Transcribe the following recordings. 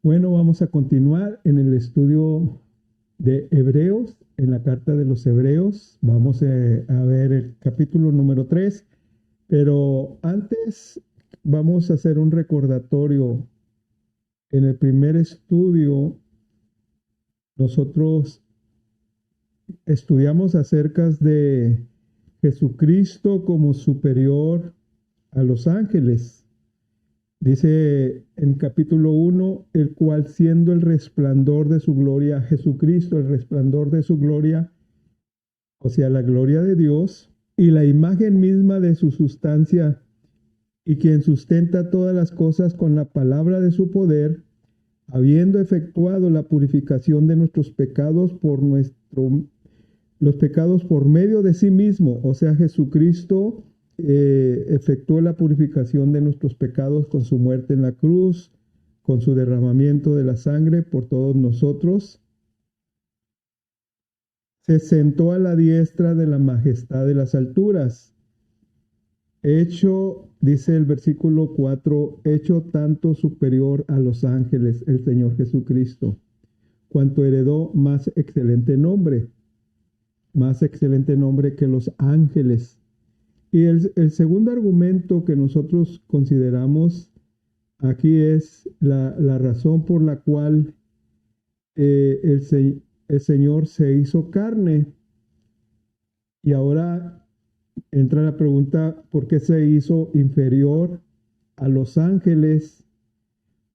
Bueno, vamos a continuar en el estudio de Hebreos, en la carta de los Hebreos. Vamos a ver el capítulo número 3, pero antes vamos a hacer un recordatorio. En el primer estudio, nosotros estudiamos acerca de Jesucristo como superior a los ángeles. Dice en capítulo 1, el cual siendo el resplandor de su gloria, Jesucristo, el resplandor de su gloria, o sea, la gloria de Dios, y la imagen misma de su sustancia, y quien sustenta todas las cosas con la palabra de su poder, habiendo efectuado la purificación de nuestros pecados los pecados por medio de sí mismo, o sea, Jesucristo efectuó la purificación de nuestros pecados con su muerte en la cruz, con su derramamiento de la sangre por todos nosotros. Se sentó a la diestra de la majestad de las alturas. Hecho, dice el versículo 4, hecho tanto superior a los ángeles, el Señor Jesucristo, cuanto heredó más excelente nombre que los ángeles. Y el segundo argumento que nosotros consideramos aquí es la razón por la cual el Señor se hizo carne. Y ahora entra la pregunta, ¿por qué se hizo inferior a los ángeles?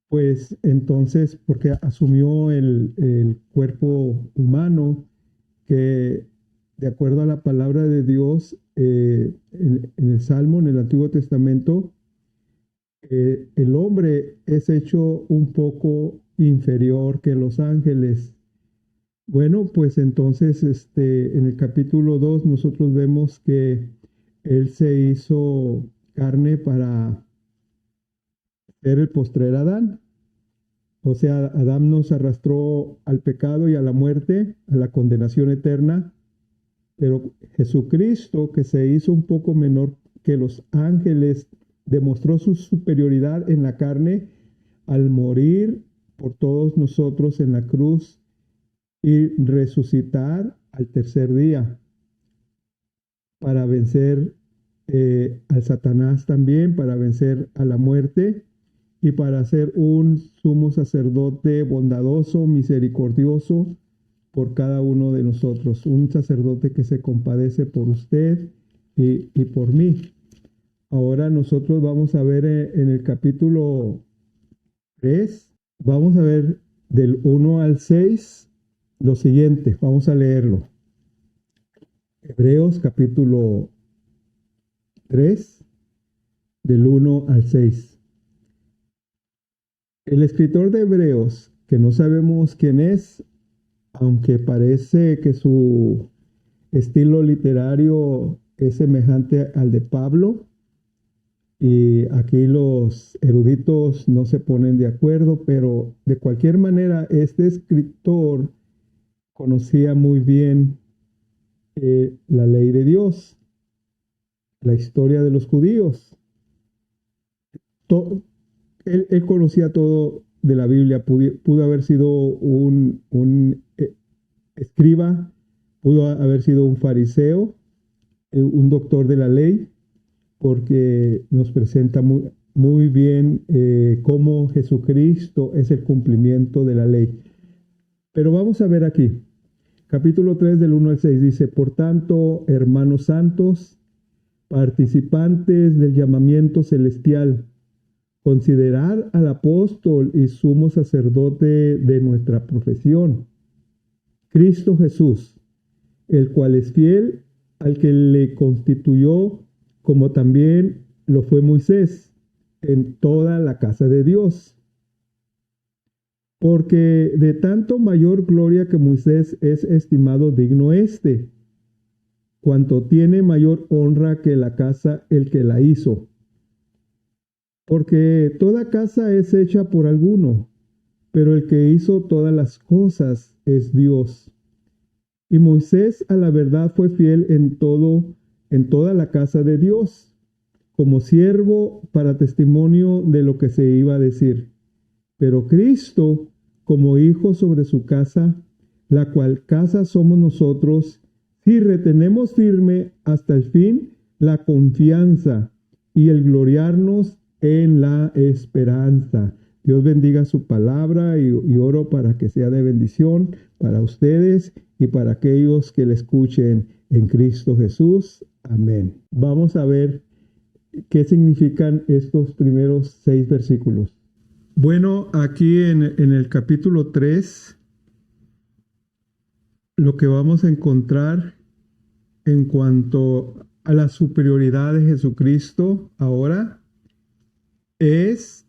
Pues entonces, porque asumió el cuerpo humano que, de acuerdo a la palabra de Dios, en el Salmo, en el Antiguo Testamento, el hombre es hecho un poco inferior que los ángeles. Bueno, pues entonces en el capítulo 2 nosotros vemos que Él se hizo carne para ser el postrer Adán. O sea, Adán nos arrastró al pecado y a la muerte, a la condenación eterna. Pero Jesucristo, que se hizo un poco menor que los ángeles, demostró su superioridad en la carne al morir por todos nosotros en la cruz y resucitar al tercer día para vencer al Satanás también, para vencer a la muerte y para ser un sumo sacerdote bondadoso, misericordioso por cada uno de nosotros, un sacerdote que se compadece por usted y por mí. Ahora nosotros vamos a ver en el capítulo 3, vamos a ver del 1 al 6 lo siguiente, vamos a leerlo. Hebreos capítulo 3, del 1 al 6. El escritor de Hebreos, que no sabemos quién es, aunque parece que su estilo literario es semejante al de Pablo, y aquí los eruditos no se ponen de acuerdo, pero de cualquier manera este escritor conocía muy bien la ley de Dios, la historia de los judíos. Él conocía todo de la Biblia, pudo haber sido un escriba, pudo haber sido un fariseo, un doctor de la ley, porque nos presenta muy bien cómo Jesucristo es el cumplimiento de la ley. Pero vamos a ver aquí, capítulo 3 del 1 al 6 dice, por tanto, hermanos santos, participantes del llamamiento celestial, considerad al apóstol y sumo sacerdote de nuestra profesión, Cristo Jesús, el cual es fiel al que le constituyó, como también lo fue Moisés, en toda la casa de Dios. Porque de tanto mayor gloria que Moisés es estimado digno cuanto tiene mayor honra que la casa el que la hizo. Porque toda casa es hecha por alguno, pero el que hizo todas las cosas es Dios. Y Moisés a la verdad fue fiel en toda la casa de Dios, como siervo para testimonio de lo que se iba a decir, pero Cristo como hijo sobre su casa, la cual casa somos nosotros, si retenemos firme hasta el fin la confianza y el gloriarnos en la esperanza. Dios bendiga su palabra y oro para que sea de bendición para ustedes y para aquellos que le escuchen en Cristo Jesús. Amén. Vamos a ver qué significan estos primeros 6 versículos. Bueno, aquí en el capítulo 3, lo que vamos a encontrar en cuanto a la superioridad de Jesucristo ahora es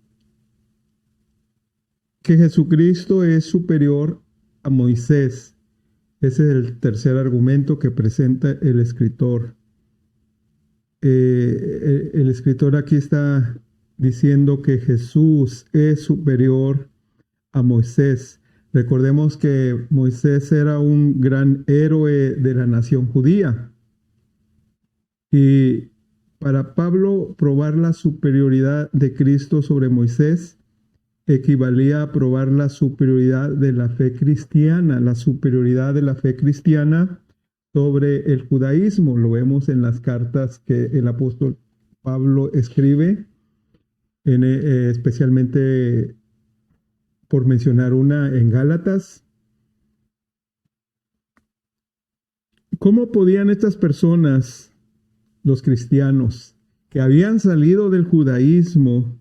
que Jesucristo es superior a Moisés. Ese es el tercer argumento que presenta el escritor. El escritor aquí está diciendo que Jesús es superior a Moisés. Recordemos que Moisés era un gran héroe de la nación judía. Y para Pablo, probar la superioridad de Cristo sobre Moisés equivalía a probar la superioridad de la fe cristiana, la superioridad de la fe cristiana sobre el judaísmo. Lo vemos en las cartas que el apóstol Pablo escribe, especialmente por mencionar una en Gálatas. ¿Cómo podían estas personas, los cristianos, que habían salido del judaísmo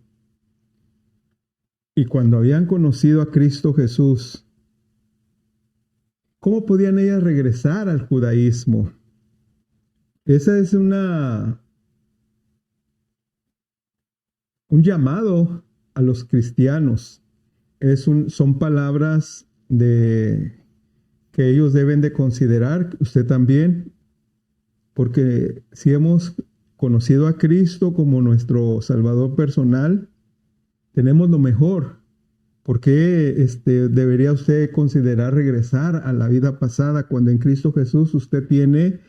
y cuando habían conocido a Cristo Jesús, cómo podían ellas regresar al judaísmo? Esa es un llamado a los cristianos. Son palabras que ellos deben de considerar, usted también, porque si hemos conocido a Cristo como nuestro Salvador personal, tenemos lo mejor. ¿Por qué debería usted considerar regresar a la vida pasada cuando en Cristo Jesús usted tiene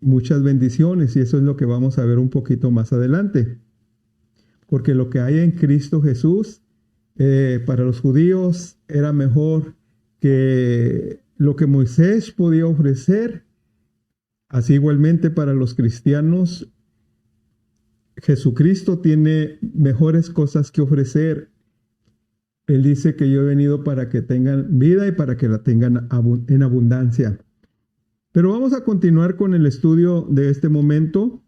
muchas bendiciones? Y eso es lo que vamos a ver un poquito más adelante. Porque lo que hay en Cristo Jesús para los judíos era mejor que lo que Moisés podía ofrecer. Así igualmente para los cristianos, Jesucristo tiene mejores cosas que ofrecer. Él dice que yo he venido para que tengan vida y para que la tengan en abundancia. Pero vamos a continuar con el estudio de este momento.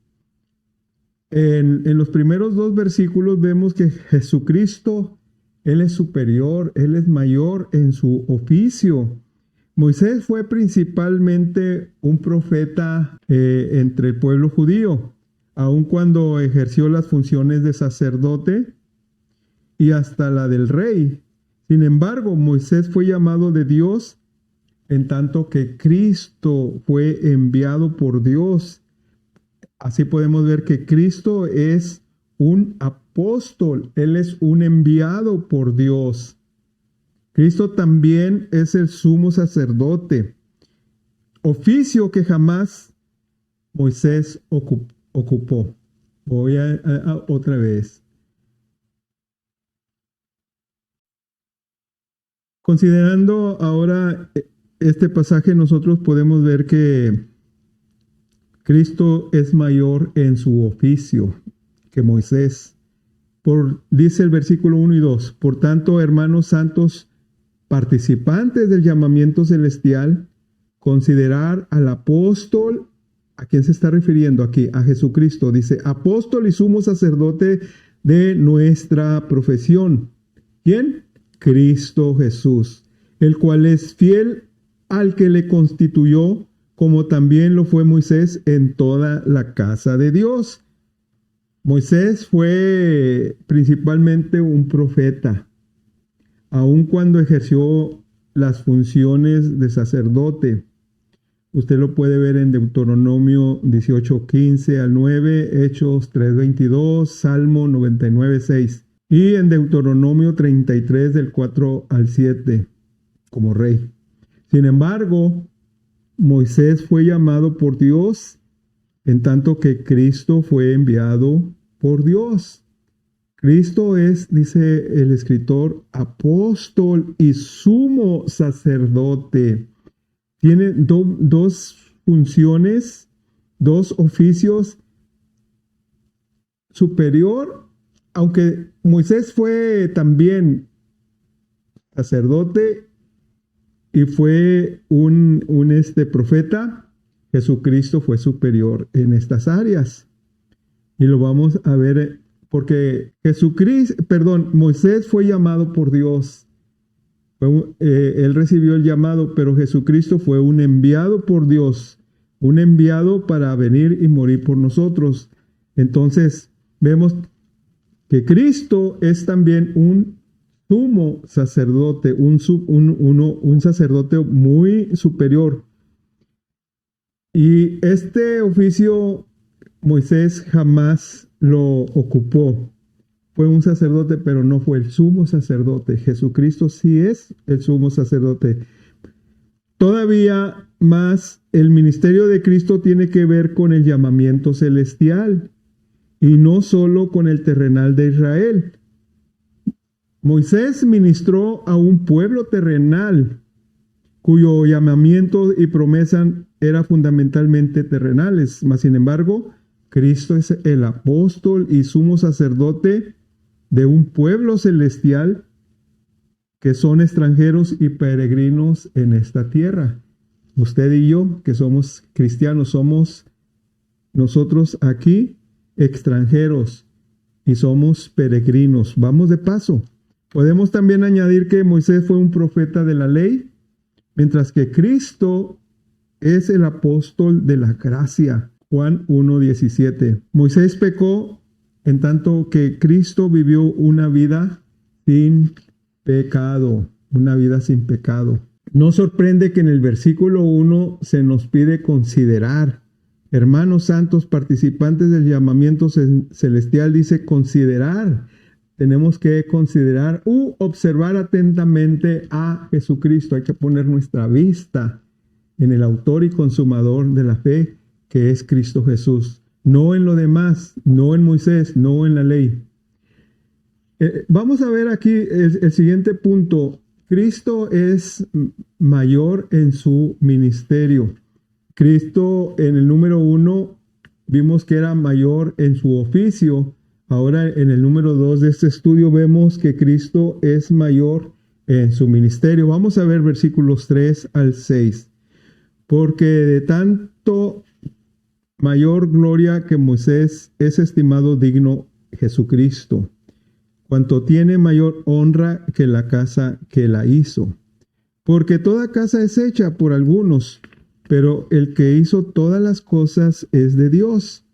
En los primeros 2 versículos vemos que Jesucristo, Él es superior, Él es mayor en su oficio. Moisés fue principalmente un profeta entre el pueblo judío, aun cuando ejerció las funciones de sacerdote y hasta la del rey. Sin embargo, Moisés fue llamado de Dios en tanto que Cristo fue enviado por Dios. Así podemos ver que Cristo es un apóstol, Él es un enviado por Dios. Cristo también es el sumo sacerdote, oficio que jamás Moisés ocupó. Voy a otra vez. Considerando ahora este pasaje, nosotros podemos ver que Cristo es mayor en su oficio que Moisés. Dice el versículo 1 y 2, por tanto, hermanos santos, participantes del llamamiento celestial, considerar al apóstol, ¿a quién se está refiriendo aquí? A Jesucristo. Dice, apóstol y sumo sacerdote de nuestra profesión. ¿Quién? Cristo Jesús, el cual es fiel al que le constituyó, como también lo fue Moisés en toda la casa de Dios. Moisés fue principalmente un profeta, aun cuando ejerció las funciones de sacerdote. Usted lo puede ver en Deuteronomio 18:15 al 9, Hechos 3:22, Salmo 99:6 y en Deuteronomio 33 del 4 al 7 como rey. Sin embargo, Moisés fue llamado por Dios en tanto que Cristo fue enviado por Dios. Cristo es, dice el escritor, apóstol y sumo sacerdote. Tiene dos funciones, dos oficios superior, aunque Moisés fue también sacerdote y fue un profeta, Jesucristo fue superior en estas áreas. Y lo vamos a ver porque Moisés fue llamado por Dios. Él recibió el llamado, pero Jesucristo fue un enviado por Dios, un enviado para venir y morir por nosotros. Entonces, vemos que Cristo es también un sumo sacerdote, un sacerdote muy superior. Y este oficio Moisés jamás lo ocupó. Fue un sacerdote, pero no fue el sumo sacerdote. Jesucristo sí es el sumo sacerdote. Todavía más, el ministerio de Cristo tiene que ver con el llamamiento celestial y no solo con el terrenal de Israel. Moisés ministró a un pueblo terrenal cuyo llamamiento y promesa era fundamentalmente terrenales. Mas, sin embargo, Cristo es el apóstol y sumo sacerdote de un pueblo celestial que son extranjeros y peregrinos en esta tierra. Usted y yo, que somos cristianos, somos nosotros aquí extranjeros y somos peregrinos. Vamos de paso. Podemos también añadir que Moisés fue un profeta de la ley, mientras que Cristo es el apóstol de la gracia. Juan 1:17. Moisés pecó en tanto que Cristo vivió una vida sin pecado, una vida sin pecado. No sorprende que en el versículo 1 se nos pide considerar. Hermanos santos, participantes del llamamiento celestial, dice considerar. Tenemos que considerar u observar atentamente a Jesucristo. Hay que poner nuestra vista en el autor y consumador de la fe, que es Cristo Jesús. No en lo demás, no en Moisés, no en la ley. Vamos a ver aquí el siguiente punto. Cristo es mayor en su ministerio. Cristo en el número 1 vimos que era mayor en su oficio. Ahora en el número 2 de este estudio vemos que Cristo es mayor en su ministerio. Vamos a ver versículos 3 al 6. Porque de tanto mayor gloria que Moisés es estimado digno Jesucristo, cuanto tiene mayor honra que la casa que la hizo. Porque toda casa es hecha por algunos, pero el que hizo todas las cosas es de Dios.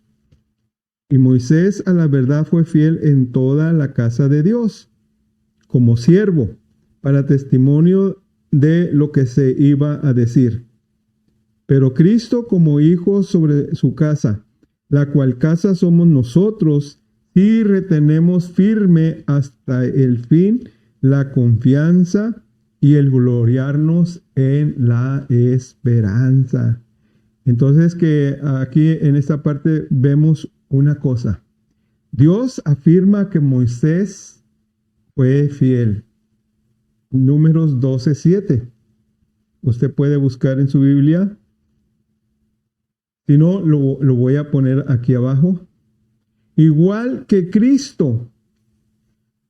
Y Moisés a la verdad fue fiel en toda la casa de Dios, como siervo, para testimonio de lo que se iba a decir. Pero Cristo como hijo sobre su casa, la cual casa somos nosotros, y retenemos firme hasta el fin la confianza y el gloriarnos en la esperanza. Entonces que aquí en esta parte vemos una cosa. Dios afirma que Moisés fue fiel. Números 12:7. Usted puede buscar en su Biblia. Si no, lo voy a poner aquí abajo. Igual que Cristo,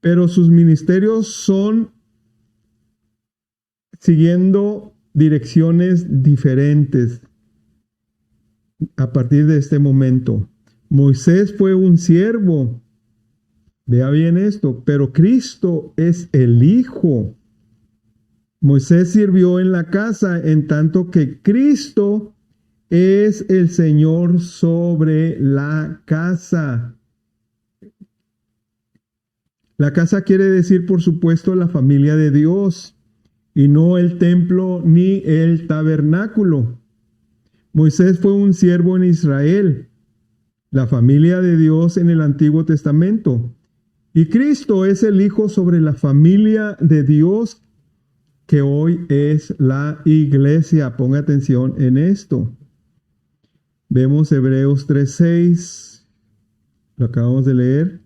pero sus ministerios son siguiendo direcciones diferentes a partir de este momento. Moisés fue un siervo, vea bien esto, pero Cristo es el Hijo. Moisés sirvió en la casa, en tanto que Cristo es el Señor sobre la casa. La casa quiere decir, por supuesto, la familia de Dios, y no el templo ni el tabernáculo. Moisés fue un siervo en Israel, la familia de Dios en el Antiguo Testamento. Y Cristo es el Hijo sobre la familia de Dios, que hoy es la iglesia. Ponga atención en esto. Vemos Hebreos 3:6, lo acabamos de leer.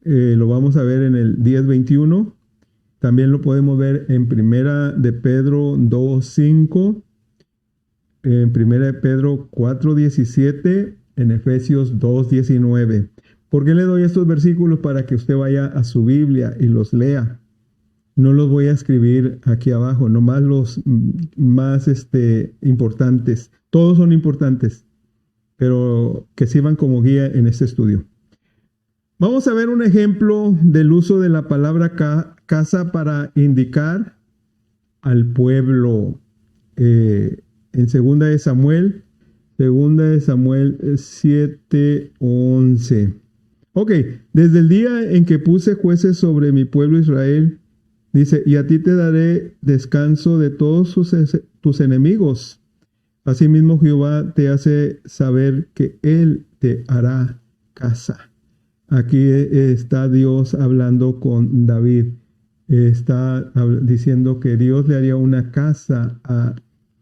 lo vamos a ver en el 10:21. También lo podemos ver en Primera de Pedro 2:5, en Primera de Pedro 4:17, en Efesios 2:19. ¿Por qué le doy estos versículos? Para que usted vaya a su Biblia y los lea. No los voy a escribir aquí abajo, nomás los más importantes. Todos son importantes, pero que sirvan como guía en este estudio. Vamos a ver un ejemplo del uso de la palabra casa para indicar al pueblo. En segunda de Samuel 7:11. Ok, desde el día en que puse jueces sobre mi pueblo Israel, dice, y a ti te daré descanso de todos tus enemigos. Asimismo Jehová te hace saber que Él te hará casa. Aquí está Dios hablando con David. Está diciendo que Dios le haría una casa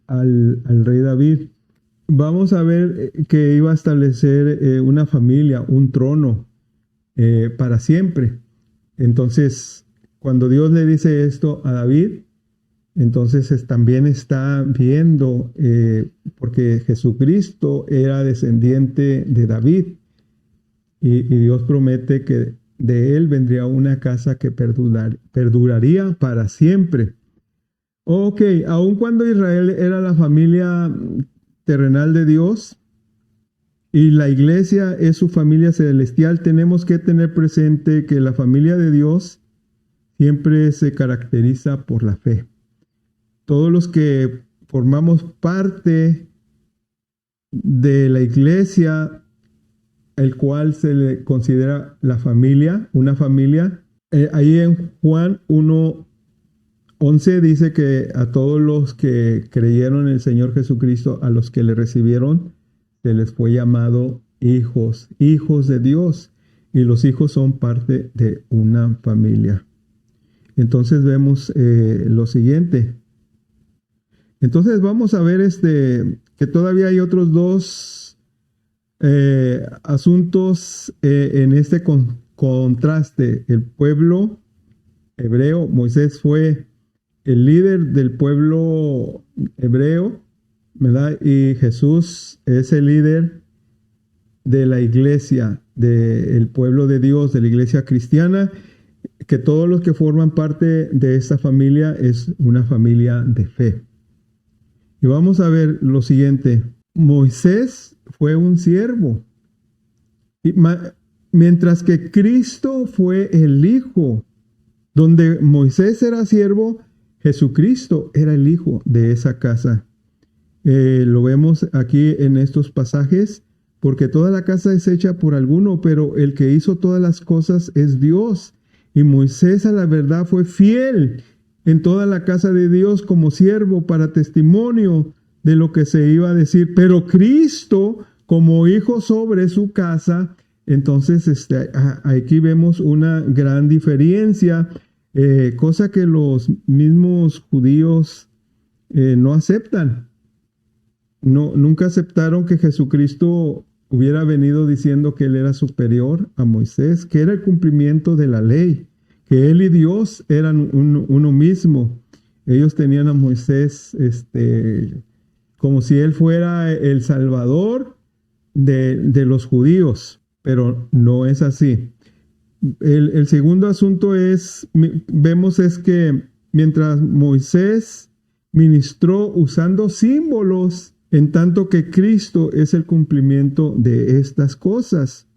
al rey David. Vamos a ver que iba a establecer una familia, un trono para siempre. Entonces, cuando Dios le dice esto a David, entonces también está viendo, porque Jesucristo era descendiente de David, y Dios promete que de él vendría una casa que perduraría para siempre. Ok, aun cuando Israel era la familia terrenal de Dios y la iglesia es su familia celestial, tenemos que tener presente que la familia de Dios siempre se caracteriza por la fe. Todos los que formamos parte de la iglesia, el cual se le considera la familia, una familia, ahí en Juan 1:11 dice que a todos los que creyeron en el Señor Jesucristo, a los que le recibieron, se les fue llamado hijos de Dios, y los hijos son parte de una familia. Entonces vemos lo siguiente. Entonces vamos a ver que todavía hay otros dos asuntos en este contraste. El pueblo hebreo, Moisés fue el líder del pueblo hebreo, ¿verdad? Y Jesús es el líder de la iglesia, del pueblo de Dios, de la iglesia cristiana, que todos los que forman parte de esta familia es una familia de fe. Y vamos a ver lo siguiente. Moisés fue un siervo, mientras que Cristo fue el hijo. Donde Moisés era siervo, Jesucristo era el hijo de esa casa. Lo vemos aquí en estos pasajes, porque toda la casa es hecha por alguno, pero el que hizo todas las cosas es Dios. Y Moisés a la verdad fue fiel en toda la casa de Dios como siervo para testimonio de lo que se iba a decir. Pero Cristo como hijo sobre su casa. Entonces aquí vemos una gran diferencia, cosa que los mismos judíos no aceptan. Nunca aceptaron que Jesucristo hubiera venido diciendo que Él era superior a Moisés, que era el cumplimiento de la ley, que Él y Dios eran uno mismo. Ellos tenían a Moisés como si Él fuera el Salvador de los judíos, pero no es así. El segundo asunto vemos que mientras Moisés ministró usando símbolos, en tanto que Cristo es el cumplimiento de estas cosas.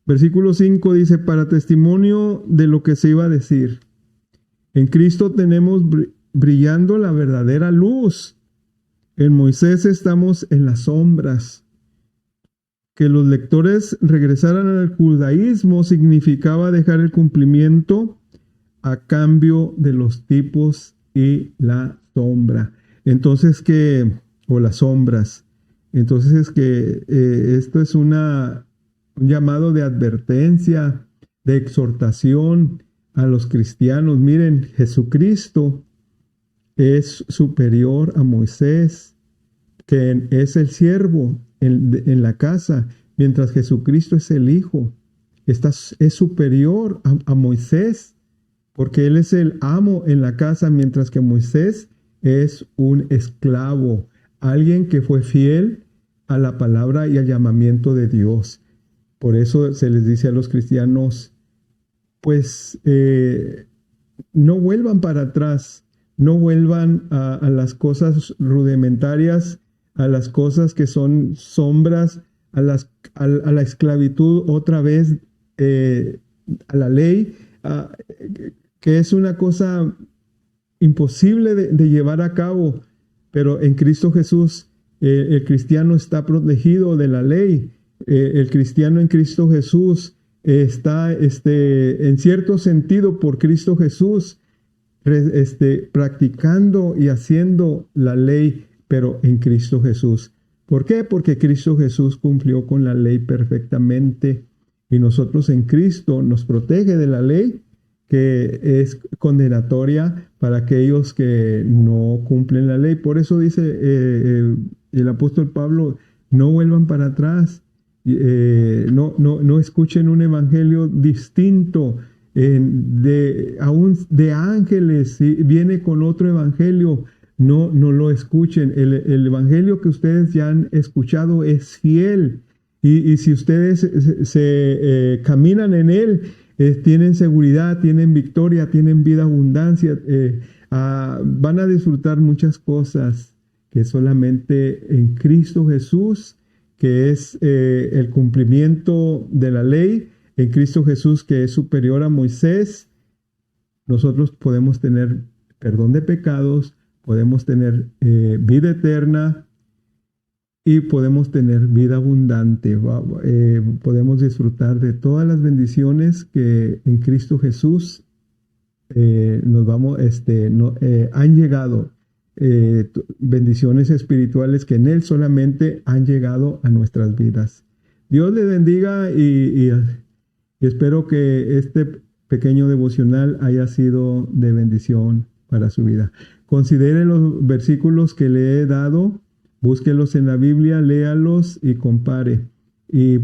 Versículo 5 dice, para testimonio de lo que se iba a decir. En Cristo tenemos brillando la verdadera luz. En Moisés estamos en las sombras. Que los lectores regresaran al judaísmo significaba dejar el cumplimiento a cambio de los tipos y la sombra. Entonces o las sombras. Entonces esto es un llamado de advertencia, de exhortación a los cristianos. Miren, Jesucristo es superior a Moisés, que es el siervo en la casa, mientras Jesucristo es el hijo. es superior a Moisés, porque él es el amo en la casa, mientras que Moisés es un esclavo, alguien que fue fiel a la palabra y al llamamiento de Dios. Por eso se les dice a los cristianos, pues no vuelvan para atrás, no vuelvan a las cosas rudimentarias, a las cosas que son sombras, a la esclavitud otra vez, a la ley, que es una cosa imposible de llevar a cabo, pero en Cristo Jesús el cristiano está protegido de la ley. El cristiano en Cristo Jesús está en cierto sentido por Cristo Jesús practicando y haciendo la ley, pero en Cristo Jesús. ¿Por qué? Porque Cristo Jesús cumplió con la ley perfectamente y nosotros en Cristo nos protege de la ley, que es condenatoria para aquellos que no cumplen la ley. Por eso dice el apóstol Pablo, no vuelvan para atrás, no escuchen un evangelio distinto aún de ángeles. Si viene con otro evangelio, no lo escuchen. El evangelio que ustedes ya han escuchado es fiel. Y si ustedes se caminan en él, tienen seguridad, tienen victoria, tienen vida, abundancia, van a disfrutar muchas cosas que solamente en Cristo Jesús, que es el cumplimiento de la ley, en Cristo Jesús, que es superior a Moisés, nosotros podemos tener perdón de pecados, podemos tener vida eterna y podemos tener vida abundante. Podemos disfrutar de todas las bendiciones que en Cristo Jesús han llegado. Bendiciones espirituales que en Él solamente han llegado a nuestras vidas. Dios le bendiga y espero que este pequeño devocional haya sido de bendición para su vida. Considere los versículos que le he dado, búsquelos en la Biblia, léalos y compare. Y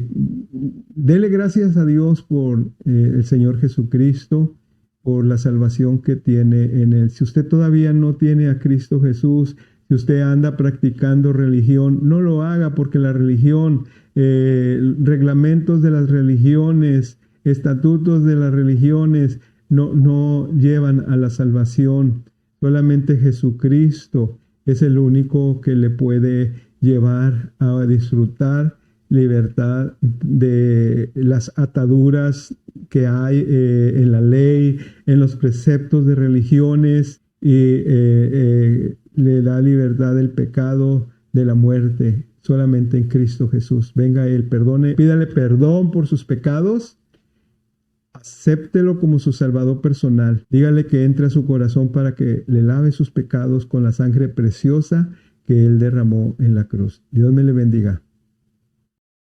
dele gracias a Dios por el Señor Jesucristo, por la salvación que tiene en Él. Si usted todavía no tiene a Cristo Jesús, si usted anda practicando religión, no lo haga, porque la religión, reglamentos de las religiones, estatutos de las religiones no llevan a la salvación. Solamente Jesucristo es el único que le puede llevar a disfrutar libertad de las ataduras que hay en la ley, en los preceptos de religiones, y le da libertad del pecado, de la muerte, solamente en Cristo Jesús. Venga Él, perdone, pídale perdón por sus pecados, acéptelo como su Salvador personal. Dígale que entre a su corazón para que le lave sus pecados con la sangre preciosa que Él derramó en la cruz. Dios me le bendiga.